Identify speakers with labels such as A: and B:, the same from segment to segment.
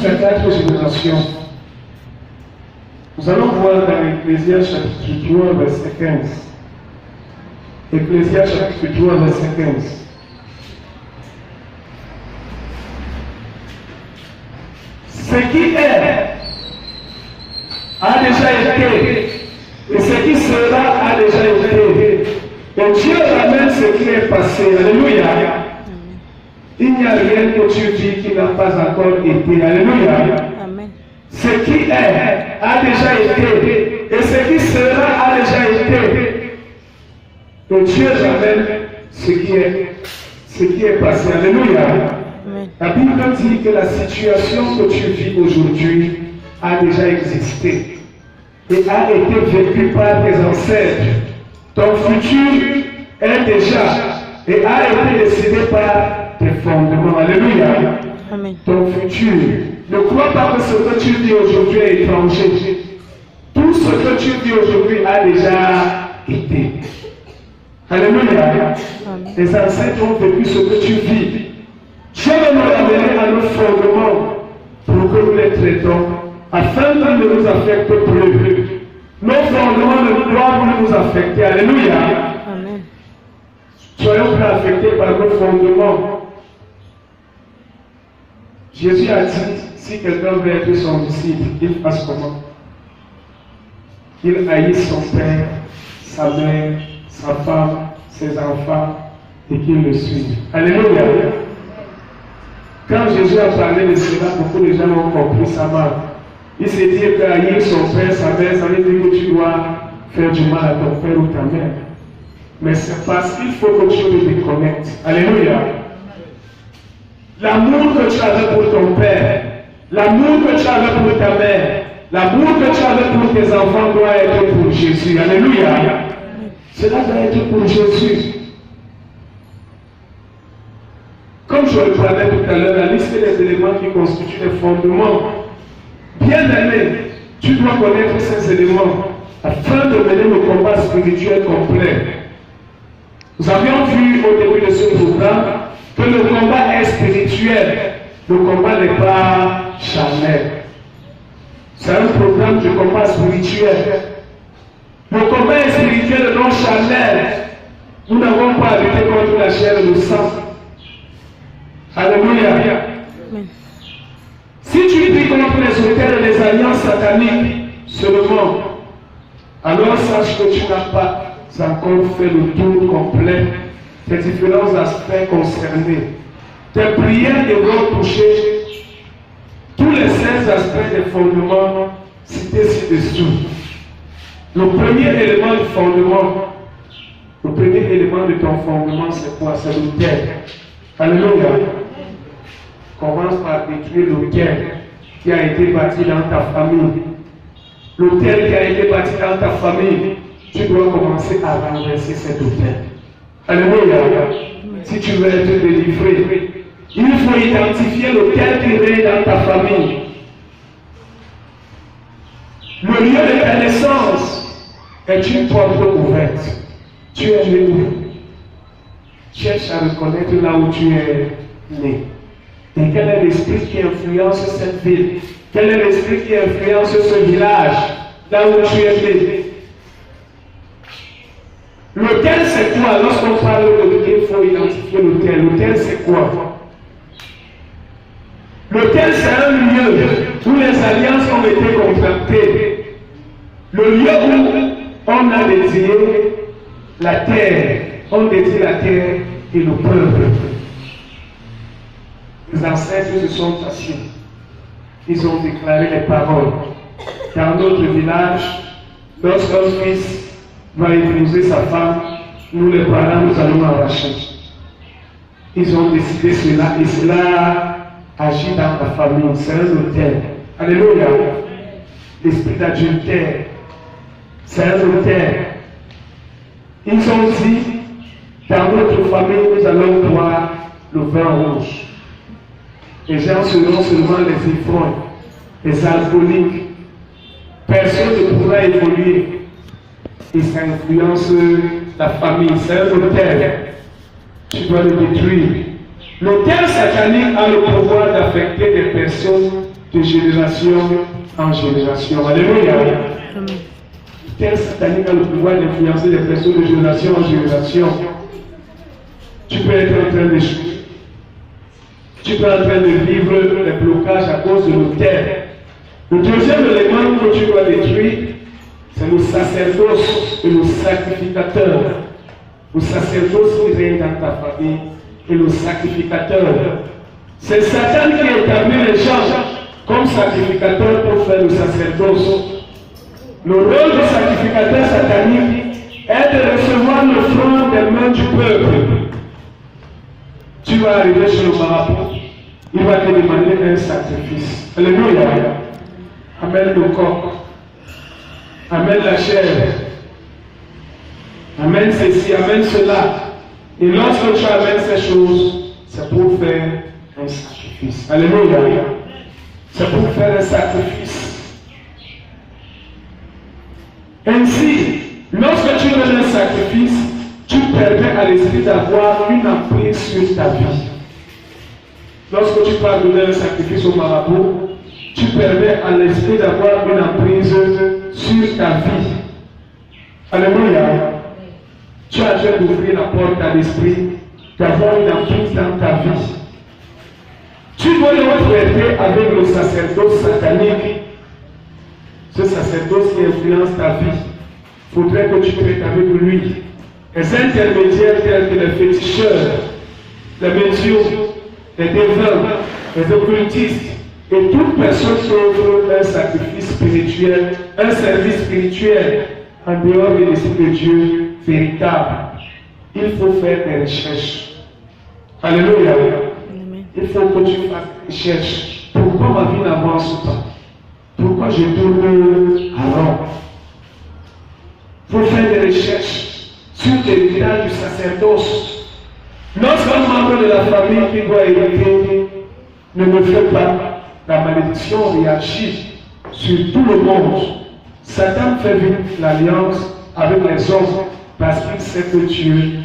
A: jusqu'à 4 générations. Nous allons voir dans Ecclésiaste chapitre 3, verset 15. Ecclésiaste chapitre 3, verset 15. Ce qui est a déjà été, et ce qui sera a déjà été. Et Dieu ramène ce qui est passé. Alléluia. Il n'y a rien que Dieu dit qui n'a pas encore été. Alléluia.
B: Amen.
A: Ce qui est a déjà été, et ce qui sera a déjà été. Et Dieu ramène ce qui est passé. Alléluia.
B: Amen.
A: La Bible dit que la situation que tu vis aujourd'hui a déjà existé et a été vécue par tes ancêtres. Ton futur est déjà et a été décidé par tes fondements. Alléluia.
B: Amen.
A: Ton futur. Ne crois pas que ce que tu vis aujourd'hui est étranger. Tout ce que tu vis aujourd'hui a déjà été. Alléluia.
B: Amen.
A: Les ancêtres ont vécu ce que tu vis. Dieu va nous ramener à nos fondements pour que nous les traitons, afin qu'ils ne nous affectent plus. Nos fondements ne doivent nous affecter. Alléluia.
B: Amen.
A: Soyons pas affectés par nos fondements. Jésus a dit, si quelqu'un veut être son disciple, il fasse comment? Il haïsse son père, sa mère, sa femme, ses enfants, et qu'il le suive. Alléluia. Quand Jésus a parlé de cela, beaucoup de gens ont compris sa marque. Il s'est dit qu'haïr son père, sa mère, ça veut dire que tu dois faire du mal à ton père ou ta mère. Mais c'est parce qu'il faut que tu te déconnectes. Alléluia. L'amour que tu avais pour ton père, l'amour que tu avais pour ta mère, l'amour que tu avais pour tes enfants doit être pour Jésus. Alléluia. Cela doit être pour Jésus. Comme je le parlais tout à l'heure, la liste des éléments qui constituent les fondements. Bien aimé, tu dois connaître ces éléments afin de mener le combat spirituel complet. Nous avions vu au début de ce programme que le combat est spirituel. Le combat n'est pas charnel. C'est un programme de combat spirituel. Le combat est spirituel, non charnel. Nous n'avons pas à lutter contre la chair et le sang. Alléluia.
B: Amen.
A: Si tu luttes contre les autels et les alliances sataniques seulement, alors sache que tu n'as pas encore fait le tour complet des différents aspects concernés. Tes prières devront toucher tous les 16 aspects des fondements cités ci-dessous. Le premier élément du fondement, le premier élément de ton fondement, c'est quoi? C'est l'autel. Alléluia. Commence par détruire l'autel qui a été bâti dans ta famille. L'autel qui a été bâti dans ta famille, tu dois commencer à renverser cet autel. Alléluia. Si tu veux être délivré, il faut identifier l'autel qui règne dans ta famille. Le lieu de ta naissance est une porte ouverte. Tu es né où? Cherche à reconnaître là où tu es né. Et quel est l'esprit qui influence cette ville? Quel est l'esprit qui influence ce village, là où tu es né? L'autel, c'est quoi? Lorsqu'on parle de l'autel, il faut identifier l'autel. L'autel, c'est quoi? L'autel, c'est un lieu où les alliances ont été contractées. Le lieu où on a dédié la terre. On dédie la terre et le peuple. Les ancêtres se sont assis. Ils ont déclaré les paroles. Dans notre village, lorsqu'un fils va épouser sa femme, nous les parents, nous allons arracher. Ils ont décidé cela et cela agit dans la famille. C'est un autel. Alléluia. L'esprit d'adultère, c'est un autel. Ils ont dit, dans notre famille, nous allons boire le vin rouge. Les gens seront seulement les ivrognes, les alcooliques. Personne ne pourra évoluer. Et ça influence la famille. C'est un autel. Tu dois le détruire. L'autel satanique a le pouvoir d'affecter des personnes de génération en génération. Alléluia.
B: Amen.
A: Tel satanique a le pouvoir d'influencer les personnes de génération en génération. Tu peux être en train d'échouer. Tu peux être en train de vivre les blocages à cause de l'autel. Le deuxième élément que tu dois détruire, c'est le sacerdoce et le sacrificateur. Le sacerdoce qui règne dans ta famille et le sacrificateur. C'est Satan qui établit les gens comme sacrificateur pour faire le sacerdoce. Le rôle du sacrificateur satanique est de recevoir l'offrande des mains du peuple. Tu vas arriver chez le marabout, il va te demander un sacrifice. Alléluia. Amène le corps. Amène la chair. Amène ceci, amène cela. Et lorsque tu amènes ces choses, c'est pour faire un sacrifice. Alléluia. C'est pour faire un sacrifice. Ainsi, lorsque tu donnes un sacrifice, tu permets à l'esprit d'avoir une emprise sur ta vie. Lorsque tu vas donner un sacrifice au marabout, tu permets à l'esprit d'avoir une emprise sur ta vie. Alléluia. Tu as déjà d'ouvrir la porte à l'esprit, d'avoir une emprise dans ta vie. Tu dois le traiter avec le sacerdoce satanique. Ce sacerdoce qui influence ta vie. Il faudrait que tu traites avec lui. Les intermédiaires tels que les féticheurs, les médiums, les devins, les occultistes, et toute personne qui offre un sacrifice spirituel, un service spirituel, en dehors de l'esprit de Dieu véritable. Il faut faire des recherches. Alléluia.
B: Amen.
A: Il faut que tu fasses des recherches. Pourquoi ma vie n'avance pas? Pourquoi je tourne à rond? Il faut faire des recherches sur l'héritage du sacerdoce. Lorsqu'un membre de la famille qui doit hériter ne me fait pas, la malédiction réagit sur tout le monde. Satan fait vivre l'alliance avec les hommes parce qu'il sait que Dieu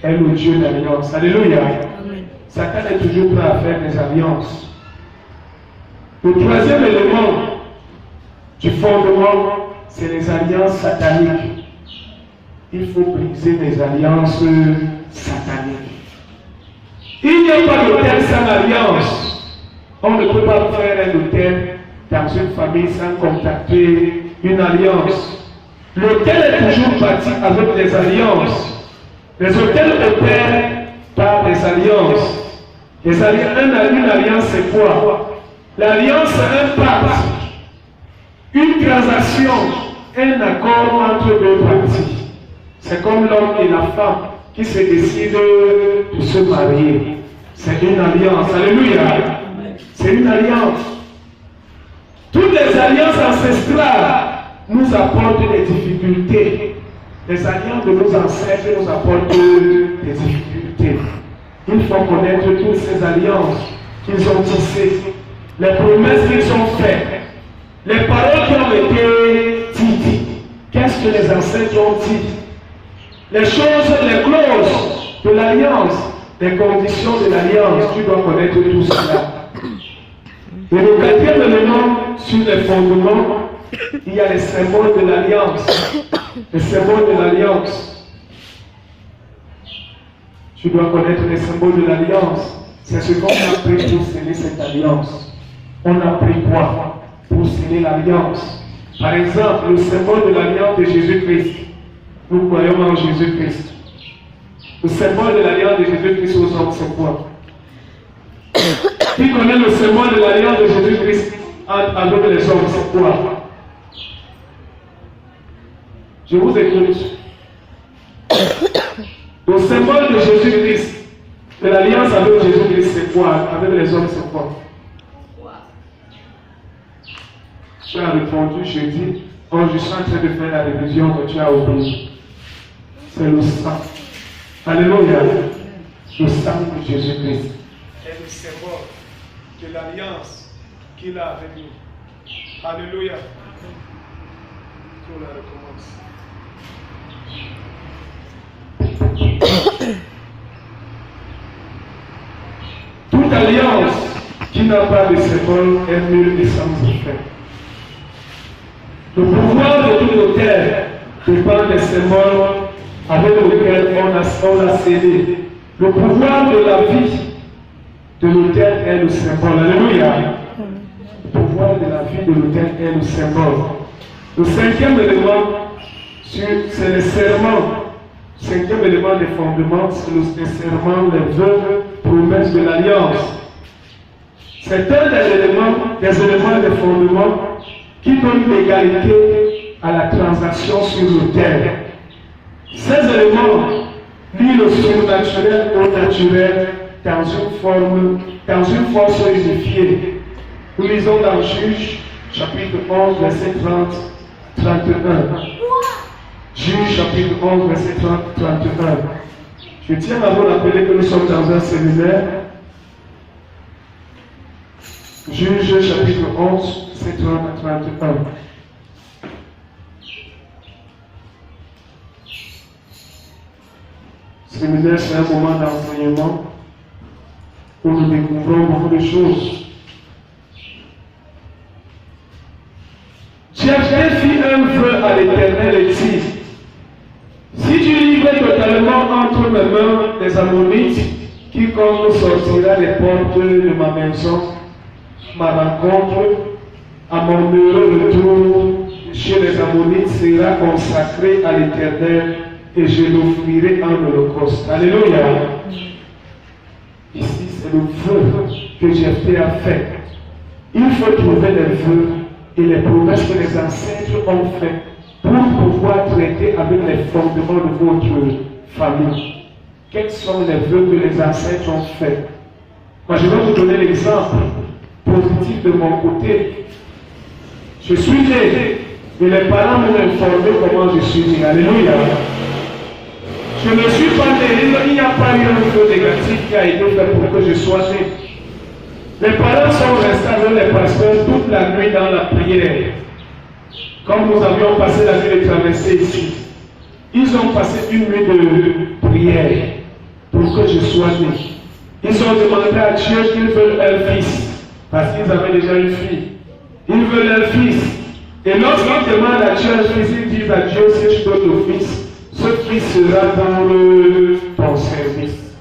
A: est le Dieu d'alliance. Alléluia.
B: Amen.
A: Satan est toujours prêt à faire des alliances. Le troisième élément du fondement, c'est les alliances sataniques. Il faut briser les alliances sataniques. Il n'y a pas d'autel sans alliance. On ne peut pas faire un autel dans une famille sans contacter une alliance. L'autel est toujours bâti avec des alliances. Les autels opèrent par des alliances. Une alliance, c'est quoi? L'alliance, c'est un pacte, une transaction, un accord entre deux parties. C'est comme l'homme et la femme qui se décident de se marier. C'est une alliance. Alléluia. C'est une alliance. Toutes les alliances ancestrales nous apportent des difficultés. Les alliances de nos ancêtres nous apportent des difficultés. Il faut connaître toutes ces alliances qu'ils ont tissées, les promesses qu'ils ont faites, les paroles qui ont été dites. Qu'est-ce que les ancêtres ont dit? Les choses, les clauses de l'alliance, les conditions de l'alliance, tu dois connaître tout cela. Et le quatrième élément sur les fondements, il y a les symboles de l'alliance. Les symboles de l'alliance. Tu dois connaître les symboles de l'alliance. C'est ce qu'on a pris pour sceller cette alliance. On a pris quoi pour sceller l'alliance? Par exemple, le symbole de l'alliance de Jésus-Christ. Nous croyons en Jésus-Christ. Le symbole de l'alliance de Jésus-Christ aux hommes, c'est quoi? Qui connaît le symbole de l'alliance de Jésus-Christ avec les hommes, c'est quoi? Je vous écoute. Le symbole de Jésus-Christ, de l'alliance avec Jésus-Christ, c'est quoi? Avec les hommes, c'est quoi? Tu as répondu, je dis, oh, je suis en train de faire la révision que tu as oublié. C'est le sang. Alléluia. Le sang de Jésus-Christ est le symbole de l'alliance qu'il a avec nous. Alléluia. On la recommence. Toute alliance qui qui n'a pas de symbole est nul et sans effet. Le pouvoir de toute l'autel dépend des symboles avec lesquels on a scellé. Le pouvoir de la vie de l'autel est le symbole. Alléluia. Le pouvoir de la vie de l'autel est le symbole. Le cinquième élément, c'est le serment. Le cinquième élément des fondements, c'est le serment, les vœux, promesses de l'alliance. C'est un des éléments des fondements qui donnent l'égalité à la transaction sur l'autel. Ces éléments lient le surnaturel au naturel dans une force unifiée. Nous lisons dans Juge, chapitre 11, verset 30-31. Juge, chapitre 11, verset 30-31. Je tiens à vous rappeler que nous sommes dans un séminaire. Juge, chapitre 11, verset 30-31. Séminaire, c'est un moment d'enseignement où nous découvrons beaucoup de choses. Jephthé fit un vœu à l'Éternel et dit: si tu livres totalement entre mes mains les Ammonites, quiconque sortira des portes de ma maison, ma rencontre, à mon heureux retour chez les Ammonites sera consacré à l'Éternel et je l'offrirai en holocauste. Alléluia. Ici, c'est le vœu que Jephthé a fait. Il faut trouver les vœux et les promesses que les ancêtres ont fait pour pouvoir traiter avec les fondements de votre famille. Quels sont les vœux que les ancêtres ont fait? Moi, je vais vous donner l'exemple positif de mon côté. Je suis né et les parents m'ont informé comment je suis né. Alléluia. Je ne suis pas né, il n'y a pas eu un vœu négatif qui a été fait pour que je sois né. Les parents sont restés avec les pasteurs toute la nuit dans la prière. Comme nous avions passé la nuit de traversée ici, ils ont passé une nuit de prière pour que je sois né. Ils ont demandé à Dieu qu'ils veulent un fils, parce qu'ils avaient déjà une fille. Ils veulent un fils. Et lorsqu'ils demandent à Dieu un fils, ils disent à Dieu: si je donne le fils, ce fils sera dans ton service.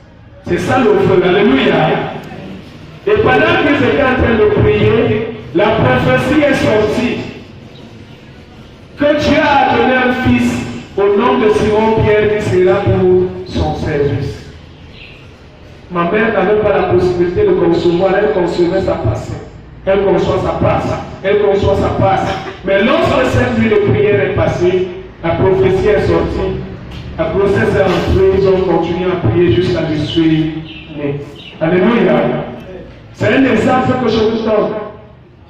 A: C'est ça le vœu. Alléluia. Et pendant qu'ils étaient en train de prier, la prophétie est sortie que Dieu a donné un fils au nom de Simon-Pierre qui sera pour son service. Ma mère n'avait pas la possibilité de concevoir, elle concevait sa passe. Elle conçoit sa passe, elle conçoit sa passe. Mais lorsque cette nuit de prière est passée, la prophétie est sortie, la grossesse est entrée, ils ont continué à prier jusqu'à ce que je suis né. Alléluia. C'est un exemple que je vous donne.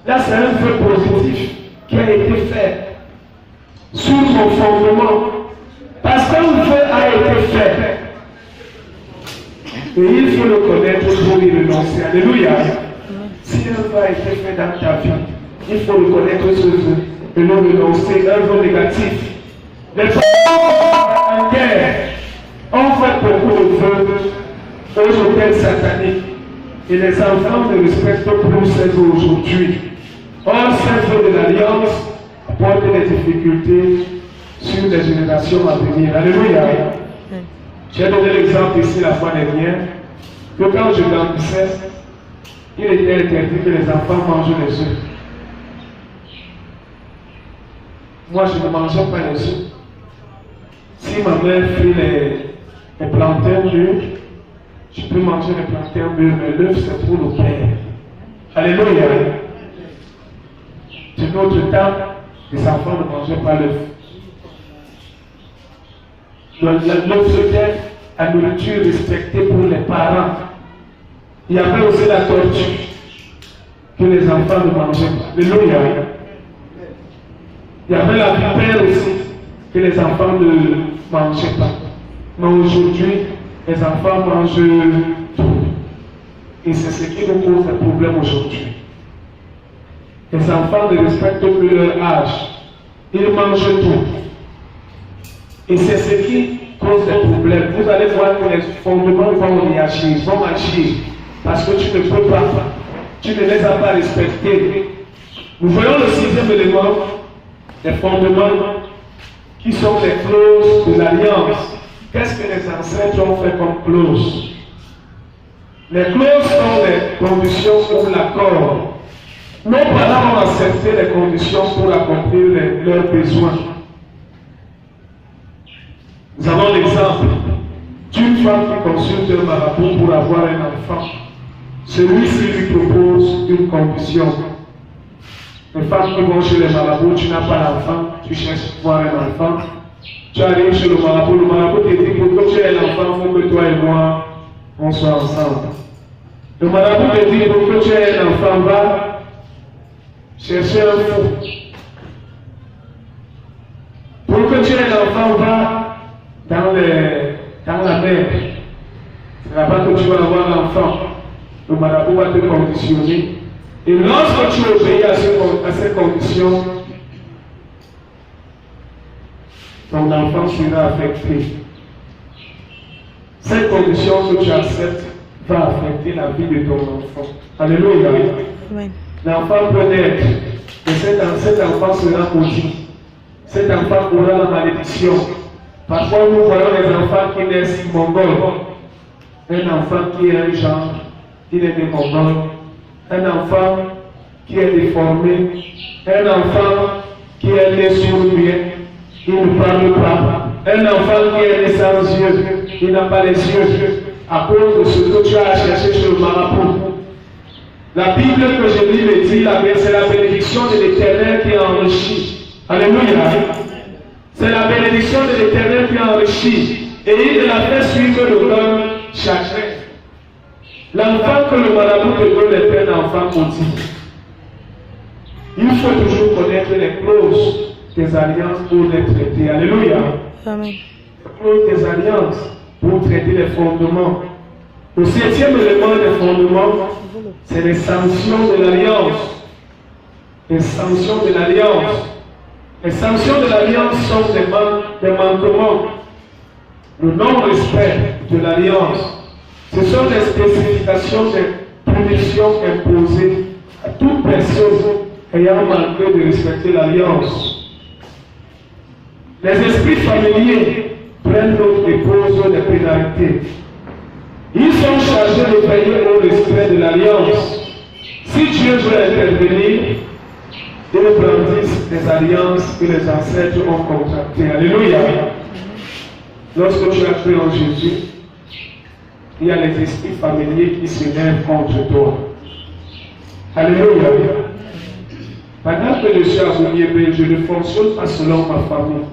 A: Là, c'est un vœu positif qui a été fait sur mon fondement. Parce qu'un vœu a été fait. Et il faut le connaître pour y renoncer. Alléluia. Si un vœu a été fait dans ta vie, il faut le connaître ce vœu et non renoncer un vœu négatif. Les parents en guerre ont fait beaucoup de vœux aux hôtels sataniques. Et les enfants ne respectent plus ces vœux aujourd'hui. Or, ces vœux de l'Alliance apportent des difficultés sur les générations à venir. Alléluia. J'ai donné l'exemple ici la fois dernière que quand je grandissais, il était interdit que les enfants mangent les œufs. Moi, je ne mangeais pas les œufs. Si ma mère fait les plantains mûrs, je peux manger les plantains mûrs, mais l'œuf c'est pour le Père. Alléluia. De notre temps, les enfants ne mangeaient pas l'œuf. L'œuf c'était la nourriture respectée pour les parents. Il y avait aussi la tortue que les enfants ne mangeaient pas. Alléluia. Il y avait la vipère aussi que les enfants ne mangeaient pas. Mais aujourd'hui, les enfants mangent tout. Et c'est ce qui nous pose des problèmes aujourd'hui. Les enfants ne respectent plus leur âge. Ils mangent tout. Et c'est ce qui cause des problèmes. Vous allez voir que les fondements vont réagir, vont agir. Parce que tu ne peux pas tu ne les as pas respectés. Nous voyons le sixième élément, les fondements, qui sont les clauses de l'alliance. Qu'est-ce que les ancêtres ont fait comme clauses? Les clauses sont les conditions pour l'accord. Nos parents ont accepté les conditions pour accomplir leurs besoins. Nous avons l'exemple d'une femme qui consulte un marabout pour avoir un enfant. Celui-ci lui propose une condition. Les femmes qui vont chez les marabouts, tu n'as pas d'enfant, tu cherches à avoir un enfant. Tu arrives chez le marabout te dit pour que tu aies l'enfant, il faut que toi et moi, on soit ensemble. Le marabout te dit pour que tu aies un enfant, va chercher un fou. Pour que tu aies un enfant, va dans la mer. C'est là-bas que tu vas avoir l'enfant. Le marabout va te conditionner. Et lorsque tu obéis à ces conditions, ton enfant sera affecté. Cette condition que tu acceptes va affecter la vie de ton enfant. Alléluia. L'enfant peut naître, mais cet enfant sera maudit. Cet enfant aura la malédiction. Parfois, nous voyons les enfants qui naissent mongols. Un enfant qui est un genre, il est né mongol. Un enfant qui est déformé. Un enfant qui est né sourd-muet. Il ne parle pas. Un enfant qui est né sans yeux. Il n'a pas les yeux. À cause de ce que tu as cherché chez le marabout. La Bible que je lis le dit, c'est la bénédiction de l'Éternel qui enrichit. Alléluia. C'est la bénédiction de l'Éternel qui enrichit. Et il la fait suivre le cœur chacun. L'enfant que le marabout te donne est un enfant maudit. Il faut toujours connaître les clauses des alliances pour les traiter. Alléluia.
B: Amen.
A: Les clauses des alliances pour traiter les fondements. Le septième élément des fondements, c'est les sanctions de l'alliance. Les sanctions de l'alliance. Les sanctions de l'alliance sont des manquements. Le non-respect de l'alliance. Ce sont les spécifications des punitions imposées à toute personne ayant manqué de respecter l'alliance. Les esprits familiers prennent note et posent des pénalités. Ils sont chargés de veiller au respect de l'alliance. Si Dieu veut intervenir, ils brandissent les alliances que les ancêtres ont contractées. Alléluia. Lorsque tu as cru en Jésus, il y a les esprits familiers qui se lèvent contre toi. Alléluia. Pendant que je suis à Bouniébé, je ne fonctionne pas selon ma famille.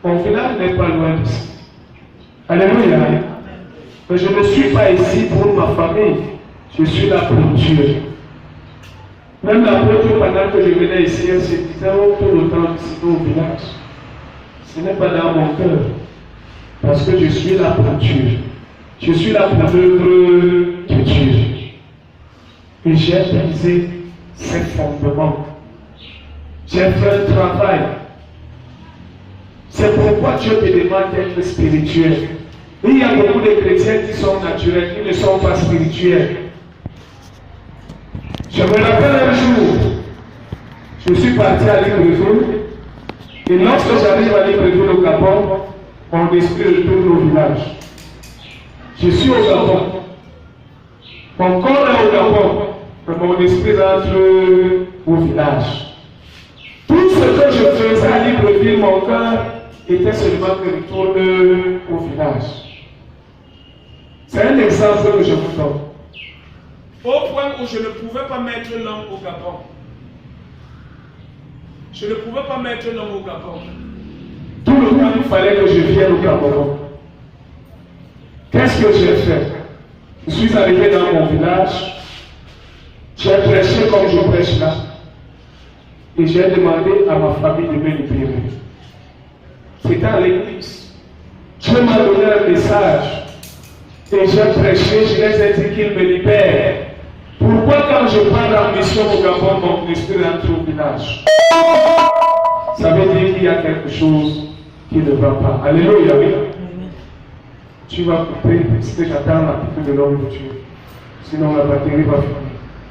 A: Mon village n'est pas loin d'ici. Alléluia. Mais je ne suis pas ici pour ma famille. Je suis là pour Dieu. Même l'apôtre, pendant que je venais ici, elle se disait, oh, tout le temps ici au village. Ce n'est pas dans mon cœur. Parce que je suis là pour Dieu. Je suis là pour l'œuvre de Dieu. Et j'ai brisé ces fondements. J'ai fait un travail. C'est pourquoi Dieu te demande d'être spirituel. Il y a beaucoup de chrétiens qui sont naturels, qui ne sont pas spirituels. Je me rappelle un jour, je suis parti à Libreville, et lorsque j'arrive à Libreville au Gabon, mon esprit retourne au village. Je suis au Gabon. Mon corps est au Gabon, mais mon esprit rentre au village. Tout ce que je faisais à Libreville, mon cœur était seulement que retourne au village. C'est un exemple que je vous donne. Au point où je ne pouvais pas mettre l'homme au Gabon. Je ne pouvais pas mettre l'homme au Gabon. Tout le temps, il fallait que je vienne au Gabon. Qu'est-ce que j'ai fait? Je suis arrivé dans mon village. J'ai prêché comme je prêche là. Et j'ai demandé à ma famille de me libérer. C'était à l'église. Dieu m'a donné un message. Et j'ai prêché, je les ai dit qu'ils me libèrent. Pourquoi quand je pars en mission au Gabon, mon esprit rentre au village? Ça veut dire qu'il y a quelque chose qui ne va pas. Alléluia. Tu vas couper parce que j'attends la pique de l'homme de Dieu. Sinon la batterie va finir.